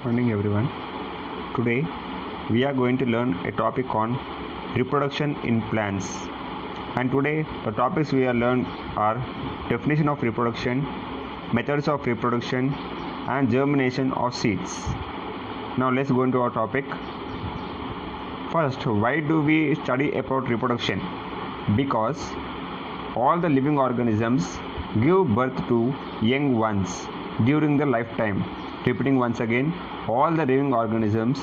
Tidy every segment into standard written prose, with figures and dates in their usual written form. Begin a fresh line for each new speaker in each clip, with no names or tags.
Morning everyone. Today we are going to learn a topic on reproduction in plants. And today the topics we are learn are definition of reproduction, methods of reproduction and germination of seeds. Now let's go into our topic. First, why do we study about reproduction? Because all the living organisms give birth to young ones during their lifetime. Repeating once again, all the living organisms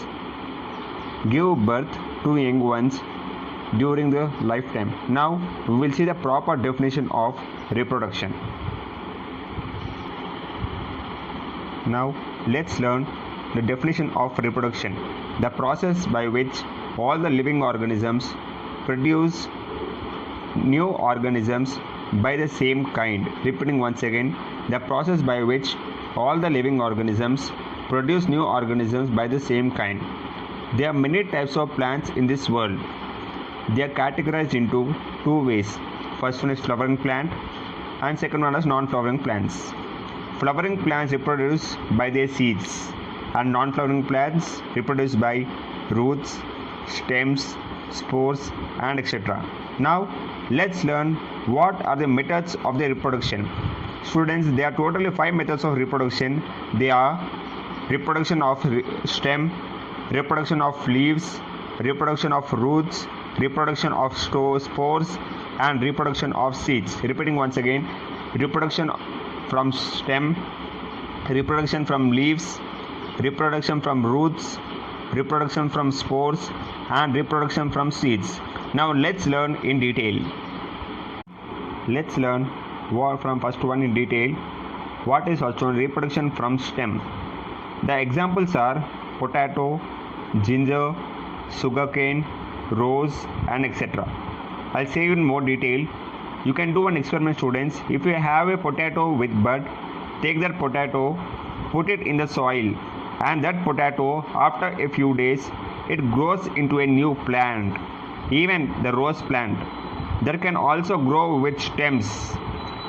give birth to young ones during their lifetime. Now we will see the proper definition of reproduction. Now let's learn the definition of reproduction. The process by which all the living organisms produce new organisms by the same kind. Repeating once again, the process by which all the living organisms produce new organisms by the same kind. There are many types of plants in this world. They are categorized into two ways. First one is flowering plant and second one is non-flowering plants. Flowering plants reproduce by their seeds and non-flowering plants reproduce by roots, stems, spores and etc. Now let's learn what are the methods of the reproduction. Students, there are totally 5 methods of reproduction. They are reproduction of stem, reproduction of leaves, reproduction of roots, reproduction of spores and reproduction of seeds. Repeating once again, reproduction from stem, reproduction from leaves, reproduction from roots, reproduction from spores and reproduction from seeds. Now let's learn in detail. Let's learn from first one in detail. What is also reproduction from stem? The examples are potato, ginger, sugarcane, rose and etc. I'll say in more detail. You can do an experiment, students. If you have a potato with bud, take that potato, put it in the soil, and that potato after a few days it grows into a new plant. Even the rose plant that can also grow with stems.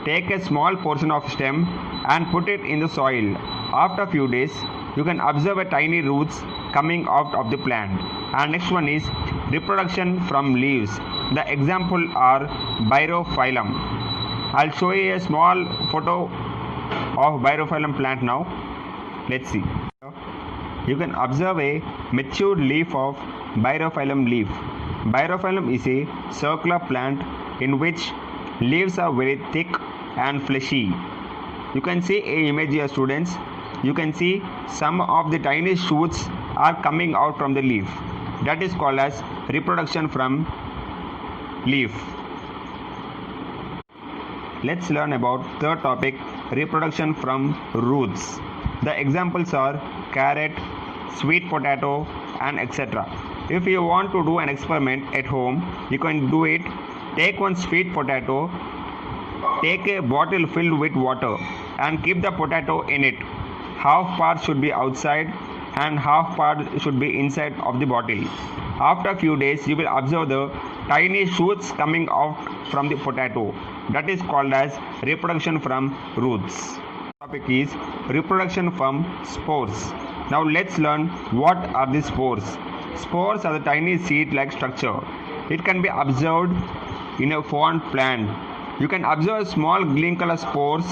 Take a small portion of stem and put it in the soil. After a few days you can observe a tiny roots coming out of the plant. And next one is reproduction from leaves. The example are Birophyllum. I'll show you a small photo of Birophyllum plant now. Let's see. You can observe a matured leaf of Birophyllum leaf. Birophyllum is a circular plant in which leaves are very thick and fleshy. You can see an image here, students. You can see some of the tiny shoots are coming out from the leaf. That is called as reproduction from leaf. Let's learn about third topic, reproduction from roots. The examples are carrot, sweet potato and etc. If you want to do an experiment at home, you can do it. Take one sweet potato, take a bottle filled with water and keep the potato in it. Half part should be outside and half part should be inside of the bottle. After a few days you will observe the tiny shoots coming out from the potato. That is called as reproduction from roots. The topic is reproduction from spores. Now let's learn what are the spores. Spores are the tiny seed-like structure. It can be observed in a fern plant. You can observe small green color spores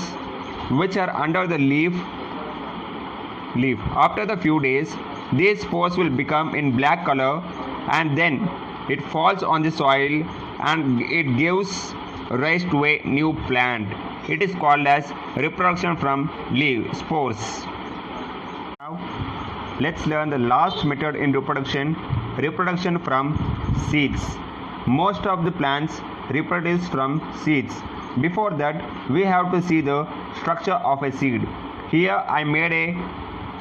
which are under the leaf. After the few days, these spores will become in black color and then it falls on the soil and it gives rise to a new plant. It is called as reproduction from leaf spores. Now let's learn the last method in reproduction, reproduction from seeds. Most of the plants reproduce from seeds. Before that, we have to see the structure of a seed. Here I made a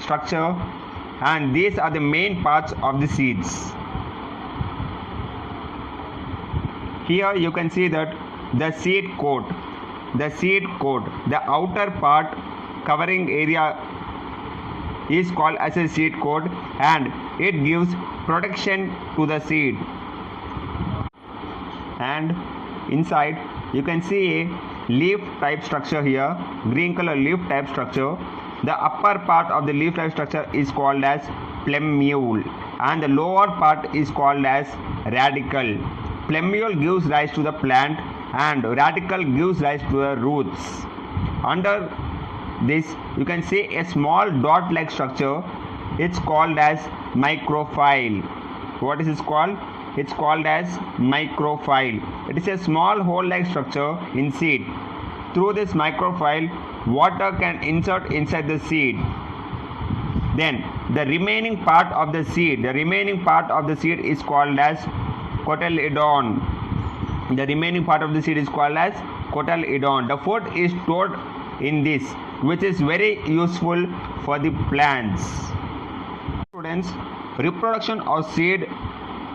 structure and these are the main parts of the seeds. Here you can see that the seed coat, the outer part covering area is called as a seed coat and it gives protection to the seed. And inside you can see a leaf type structure here, green color leaf type structure. The upper part of the leaf-like structure is called as plumule and the lower part is called as radicle. Plumule gives rise to the plant and radicle gives rise to the roots. Under this you can see a small dot-like structure. It's called as microphyll. What is this called? It's called as microphyll. It is a small hole-like structure in seed. Through this microphyll, water can insert inside the seed. Then the remaining part of the seed is called as cotyledon. The remaining part of the seed is called as cotyledon. The food is stored in this, which is very useful for the plants. Students, reproduction of seed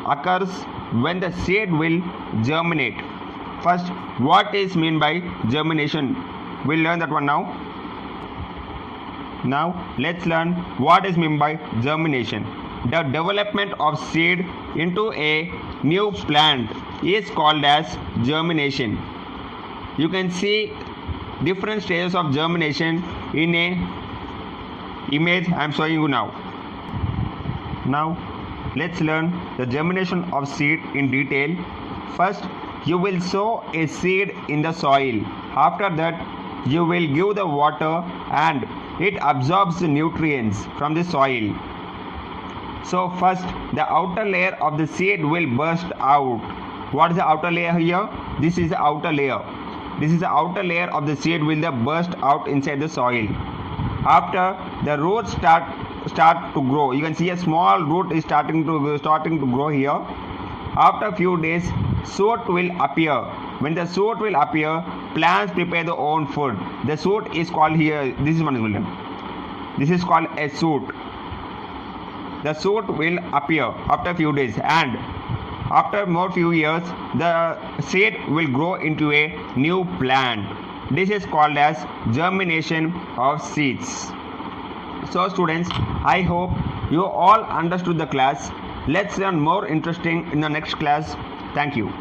occurs when the seed will germinate. First, what is meant by germination? We'll learn that one now. Now, let's learn what is meant by germination. The development of seed into a new plant is called as germination. You can see different stages of germination in a image I am showing you now. Now, let's learn the germination of seed in detail. First, you will sow a seed in the soil. After that, you will give the water and it absorbs the nutrients from the soil. So first, the outer layer of the seed will burst out. What is the outer layer here? This is the outer layer. This is the outer layer of the seed will burst out inside the soil. After the roots start to grow, you can see a small root is starting to grow here. After a few days, shoot will appear. When the shoot will appear, plants prepare their own food. The shoot is called here. This is one. This is called a shoot. The shoot will appear after a few days, and after more few years, the seed will grow into a new plant. This is called as germination of seeds. So students, I hope you all understood the class. Let's learn more interesting in the next class. Thank you.